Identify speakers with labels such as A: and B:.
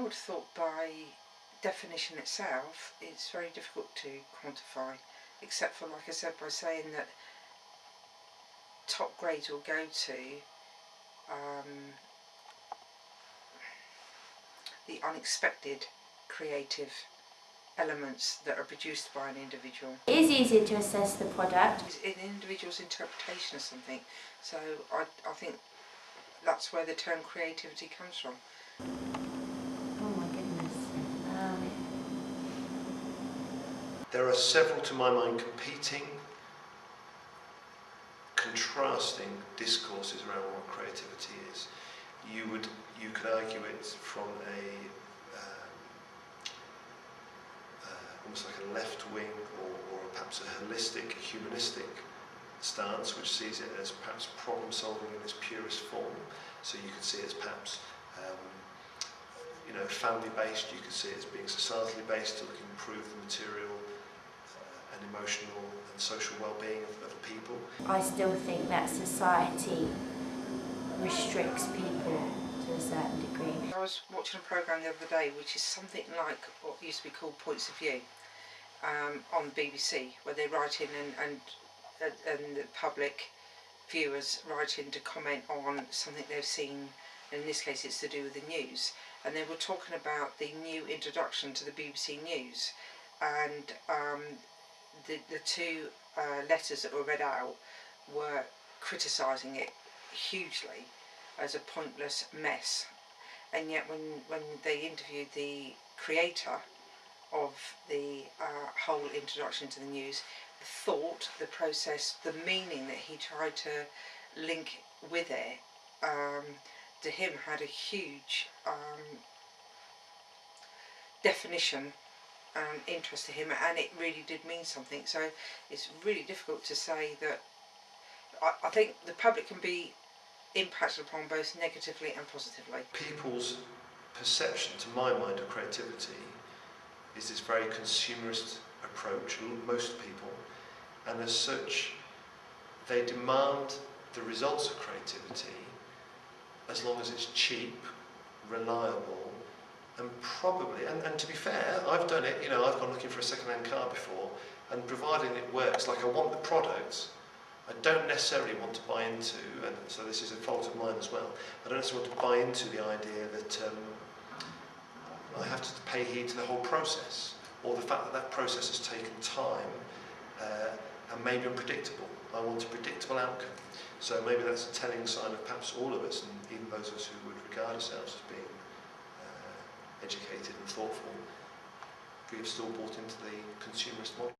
A: would have thought by definition itself it's very difficult to quantify, except for, like I said, by saying that top grades will go to the unexpected creative elements that are produced by an individual.
B: It is easy to assess the product.
A: It's an individual's interpretation of something, so I think that's where the term creativity comes from.
B: Oh my goodness.
C: There are several, to my mind, competing, contrasting discourses around what creativity is. You could argue it from almost like a left-wing or perhaps a holistic, humanistic stance, which sees it as perhaps problem-solving in its purest form. So you could see it as perhaps family-based. You could see it as being societally based to improve the material and emotional and social well-being of the people.
B: I still think that society restricts people to a certain degree.
A: I was watching a programme the other day which is something like what used to be called Points of View on BBC, where they write in and the public viewers write in to comment on something they've seen. In this case it's to do with the news, and they were talking about the new introduction to the BBC News, and the two letters that were read out were criticising it hugely as a pointless mess. And yet when they interviewed the creator of the whole introduction to the news, the thought, the process, the meaning that he tried to link with it, to him had a huge definition and interest to him, and it really did mean something. So it's really difficult to say that. I think the public can be impacted upon both negatively and positively.
C: People's perception, to my mind, of creativity is this very consumerist approach, most people, and as such they demand the results of creativity as long as it's cheap, reliable, and probably, and to be fair, I've done it, I've gone looking for a second-hand car before, and providing it works, like I want the product, I don't necessarily want to buy into, and so this is a fault of mine as well, I don't necessarily want to buy into the idea that I have to pay heed to the whole process, or the fact that that process has taken time and may be unpredictable. I want a predictable outcome. So maybe that's a telling sign of perhaps all of us, and even those of us who would regard ourselves as being educated and thoughtful, we have still bought into the consumerist model.